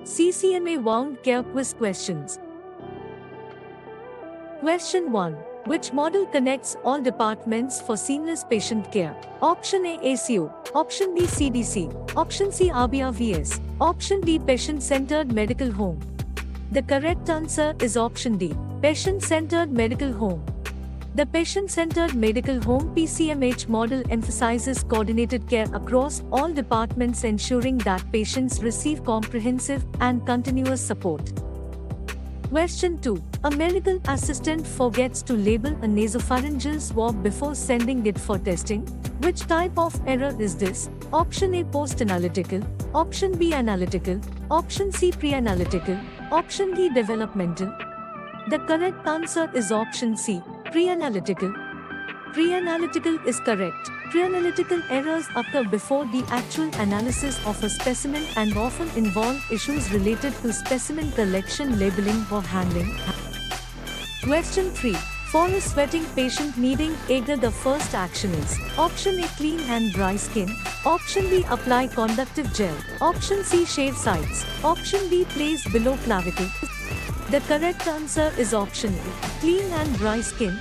CCMA Wound Care Quiz Questions. Question 1. Which model connects all departments for seamless patient care? Option A ACO, Option B CDC, Option C RBRVS, Option D Patient-Centered Medical Home. The correct answer is Option D, Patient-Centered Medical Home. The Patient-Centered Medical Home (PCMH) model emphasizes coordinated care across all departments, ensuring that patients receive comprehensive and continuous support. Question 2. A medical assistant forgets to label a nasopharyngeal swab before sending it for testing. Which type of error is this? Option A post-analytical, Option B analytical, Option C pre-analytical, Option D developmental. The correct answer is Option C, pre-analytical. Pre-analytical is correct. Pre-analytical errors occur before the actual analysis of a specimen and often involve issues related to specimen collection, labeling, or handling. Question 3. For a sweating patient needing agar, the first action is Option A clean and dry skin, Option B apply conductive gel, Option C shave sides, Option D place below clavicle. The correct answer is Option A, clean and dry skin.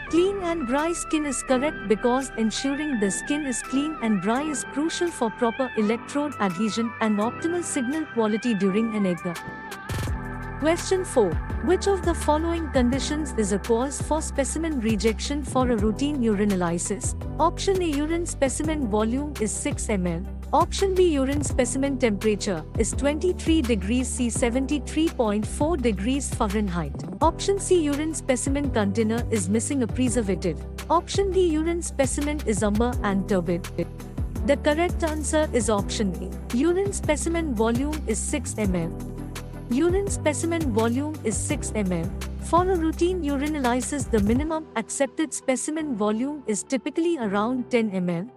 Clean and dry skin is correct because ensuring the skin is clean and dry is crucial for proper electrode adhesion and optimal signal quality during an agar. Question 4. Which of the following conditions is a cause for specimen rejection for a routine urinalysis? Option A urine specimen volume is 6 ml. Option B urine specimen temperature is 23 degrees C 73.4 degrees Fahrenheit. Option C urine specimen container is missing a preservative. Option D urine specimen is amber and turbid. The correct answer is Option A. Urine specimen volume is 6 ml. Urine specimen volume is 6 ml. For a routine urinalysis, the minimum accepted specimen volume is typically around 10 ml.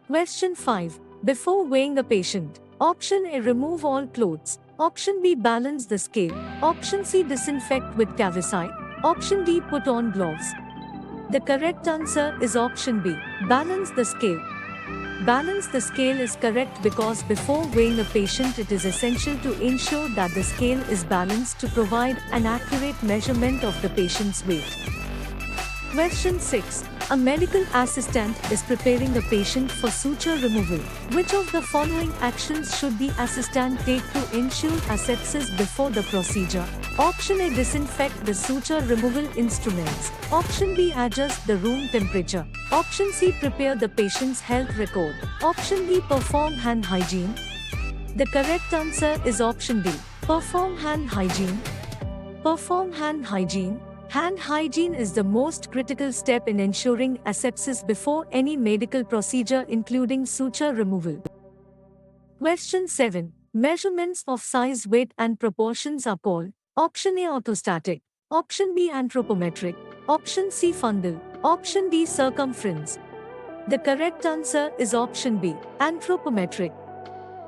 Question 5. Before weighing a patient, Option A remove all clothes, Option B balance the scale, Option C disinfect with Cavicide, Option D put on gloves. The correct answer is Option B, balance the scale. Balance the scale is correct because before weighing a patient, it is essential to ensure that the scale is balanced to provide an accurate measurement of the patient's weight. Question 6. A medical assistant is preparing a patient for suture removal. Which of the following actions should the assistant take to ensure asepsis before the procedure? Option A disinfect the suture removal instruments. Option B adjust the room temperature. Option C prepare the patient's health record. Option D perform hand hygiene. The correct answer is Option D, perform hand hygiene. Perform hand hygiene. Hand hygiene is the most critical step in ensuring asepsis before any medical procedure, including suture removal. Question 7. Measurements of size, weight, and proportions are called Option A orthostatic, Option B anthropometric, Option C fundal, Option D circumference. The correct answer is Option B, anthropometric.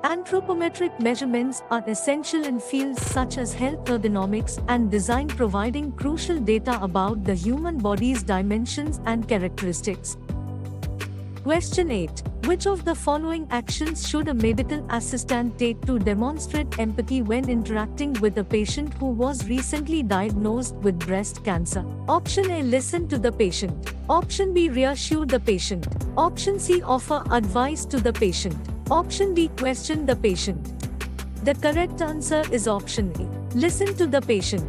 Anthropometric measurements are essential in fields such as health ergonomics and design, providing crucial data about the human body's dimensions and characteristics. Question 8. Which of the following actions should a medical assistant take to demonstrate empathy when interacting with a patient who was recently diagnosed with breast cancer? Option A listen to the patient. Option B reassure the patient. Option C offer advice to the patient. Option D question the patient. The correct answer is Option A, listen to the patient.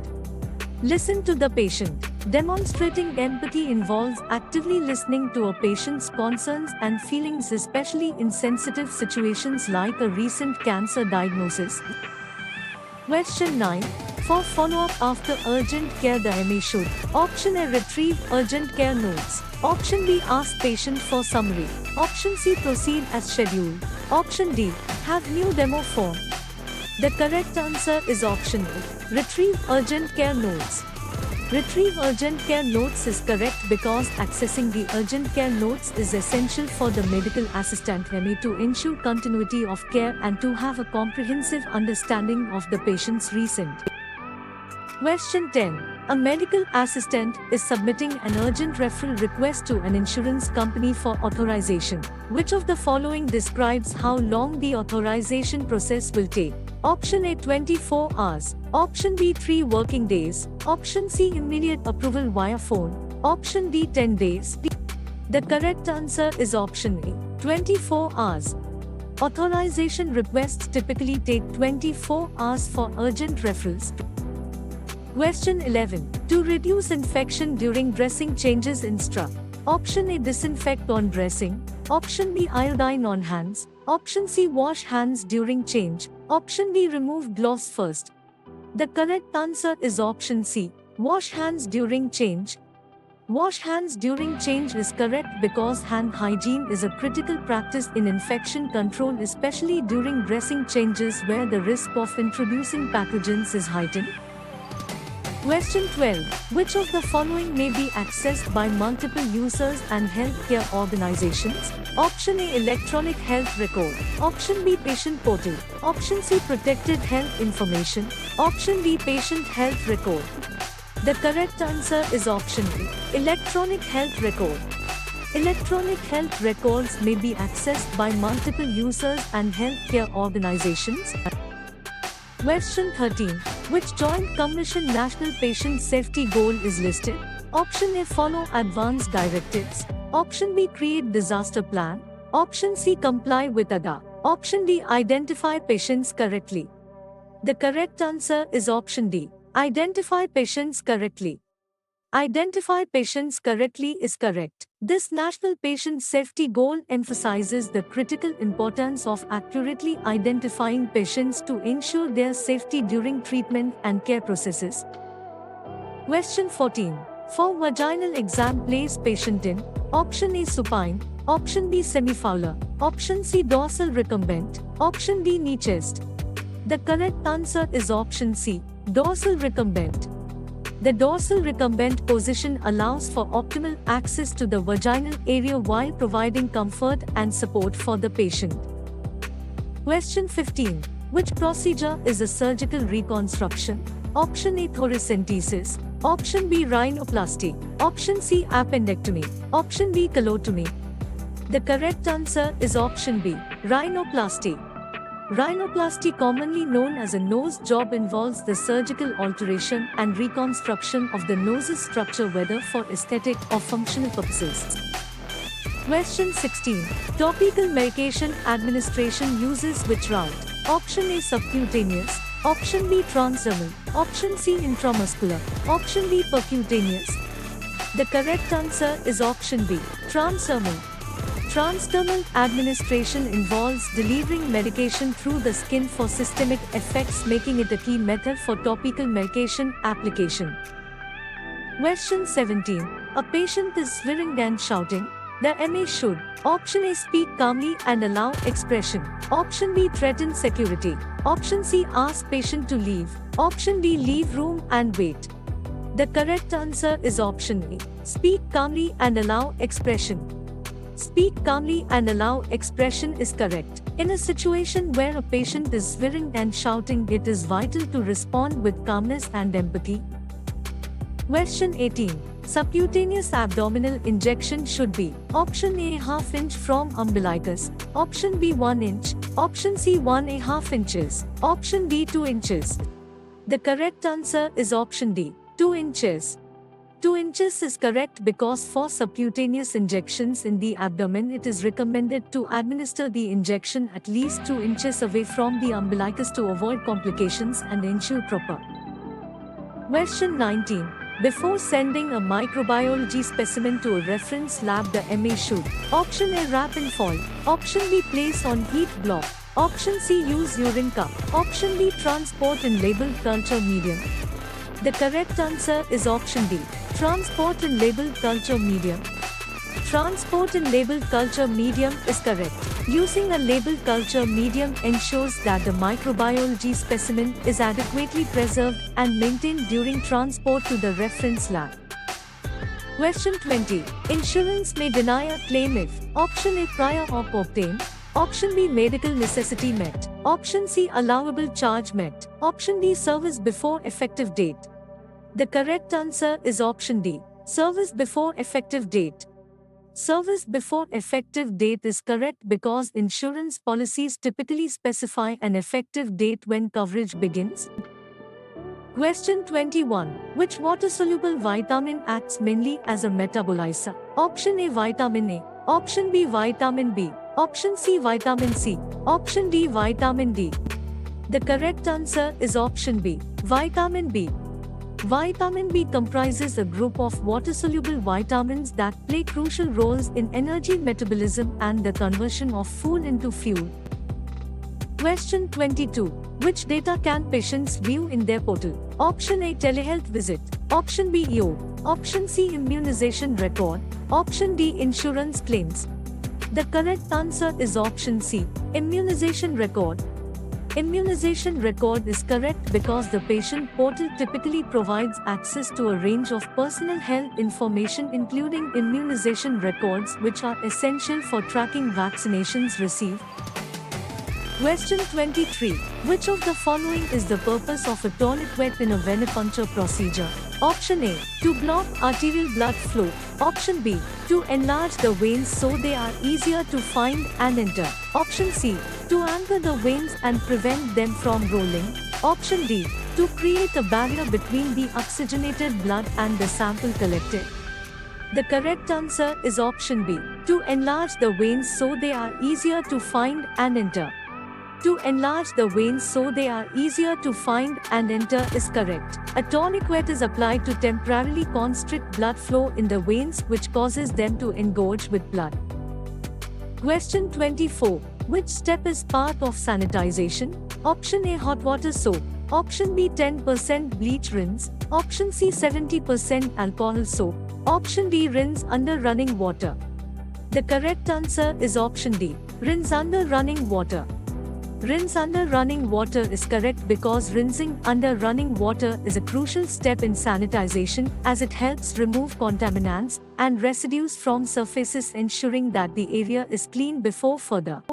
Listen to the patient. Demonstrating empathy involves actively listening to a patient's concerns and feelings, especially in sensitive situations like a recent cancer diagnosis. Question 9. For follow-up after urgent care, the MA should Option A retrieve urgent care notes. Option B ask patient for summary. Option C proceed as scheduled. Option D have new demo form. The correct answer is Option A, retrieve urgent care notes. Retrieve urgent care notes is correct because accessing the urgent care notes is essential for the medical assistant MA to ensure continuity of care and to have a comprehensive understanding of the patient's recent. Question 10. A medical assistant is submitting an urgent referral request to an insurance company for authorization. Which of the following describes how long the authorization process will take? Option A 24 hours. Option B 3 working days. Option C immediate approval via phone. Option D 10 days. The correct answer is option A 24 hours. Authorization requests typically take 24 hours for urgent referrals. Question 11. To reduce infection during dressing changes instruct. Option A disinfect on dressing. Option B iodine on hands. Option C wash hands during change. Option D remove gloves first. The correct answer is option C wash hands during change. Wash hands during change is correct because hand hygiene is a critical practice in infection control, especially during dressing changes where the risk of introducing pathogens is heightened. Question 12. Which of the following may be accessed by multiple users and healthcare organizations? Option A electronic health record. Option B patient portal. Option C protected health information. Option D patient health record. The correct answer is option A electronic health record. Electronic health records may be accessed by multiple users and healthcare organizations. Question 13. Which Joint Commission National Patient Safety Goal is listed? Option A follow advance directives. Option B create disaster plan. Option C comply with ADA. Option D identify patients correctly. The correct answer is option D identify patients correctly. Identify patients correctly is correct. This National Patient Safety Goal emphasizes the critical importance of accurately identifying patients to ensure their safety during treatment and care processes. Question 14. For vaginal exam, place patient in option A supine, option B semifowler, option C dorsal recumbent, option D knee chest. The correct answer is option C dorsal recumbent. The dorsal recumbent position allows for optimal access to the vaginal area while providing comfort and support for the patient. Question 15. Which procedure is a surgical reconstruction? Option A thoracentesis, option B rhinoplasty, option C appendectomy, option D colotomy. The correct answer is option B rhinoplasty. Rhinoplasty, commonly known as a nose job, involves the surgical alteration and reconstruction of the nose's structure, whether for aesthetic or functional purposes. Question 16. Topical medication administration uses which route? Option A subcutaneous, option B transdermal, option C intramuscular, option D percutaneous. The correct answer is option B transdermal. Transdermal administration involves delivering medication through the skin for systemic effects, making it a key method for topical medication application. Question 17. A patient is swearing and shouting. The MA should: option A speak calmly and allow expression, option B threaten security, option C ask patient to leave, option D leave room and wait. The correct answer is option A speak calmly and allow expression. Speak calmly and allow expression is correct. In a situation where a patient is swearing and shouting, it is vital to respond with calmness and empathy. Question 18. Subcutaneous abdominal injection should be: option A ½ inch from umbilicus, option B 1 inch, option C 1.5 inches, option D 2 inches. The correct answer is option D 2 inches. 2 inches is correct because for subcutaneous injections in the abdomen, it is recommended to administer the injection at least 2 inches away from the umbilicus to avoid complications and ensure proper. Question 19. Before sending a microbiology specimen to a reference lab, the MA should: option A wrap in foil, option B place on heat block, option C use urine cup, option D transport in labeled culture medium. The correct answer is option D transport in labeled culture medium. Transport in labeled culture medium is correct. Using a labeled culture medium ensures that the microbiology specimen is adequately preserved and maintained during transport to the reference lab. Question 20. Insurance may deny a claim if: option A prior op obtained, option B medical necessity met, option C allowable charge met, option D service before effective date. The correct answer is option D service before effective date. Service before effective date is correct because insurance policies typically specify an effective date when coverage begins. Question 21. Which water-soluble vitamin acts mainly as a metabolizer? Option A, vitamin A. Option B, vitamin B. Option C, vitamin C. Option D, vitamin D. The correct answer is option B, vitamin B. Vitamin B comprises a group of water-soluble vitamins that play crucial roles in energy metabolism and the conversion of food into fuel. Question 22. Which data can patients view in their portal? Option A, telehealth visit. Option B, EO. Option C, immunization record. Option D, insurance claims. The correct answer is option C, immunization record. Immunization record is correct because the patient portal typically provides access to a range of personal health information including immunization records which are essential for tracking vaccinations received. Question 23. Which of the following is the purpose of a tourniquet in a venipuncture procedure? Option A, to block arterial blood flow. Option B, to enlarge the veins so they are easier to find and enter. Option C, to anchor the veins and prevent them from rolling. Option D, to create a barrier between the oxygenated blood and the sample collected. The correct answer is option B, to enlarge the veins so they are easier to find and enter. To enlarge the veins so they are easier to find and enter is correct. A tourniquet is applied to temporarily constrict blood flow in the veins which causes them to engorge with blood. Question 24. Which step is part of sanitization? Option A, hot water soap. Option B, 10% bleach rinse. Option C, 70% alcohol soap. Option D, rinse under running water. The correct answer is option D, rinse under running water. Rinse under running water is correct because rinsing under running water is a crucial step in sanitization as it helps remove contaminants and residues from surfaces, ensuring that the area is clean before further.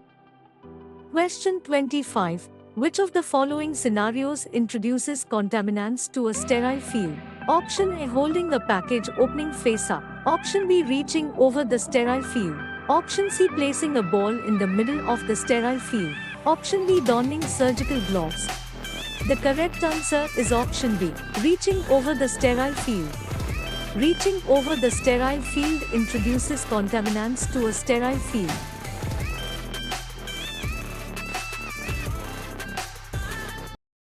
Question 25. Which of the following scenarios introduces contaminants to a sterile field? Option A, holding a package opening face up. Option B, reaching over the sterile field. Option C, placing a ball in the middle of the sterile field. Option D, donning surgical gloves. The correct answer is option B, reaching over the sterile field. Reaching over the sterile field introduces contaminants to a sterile field.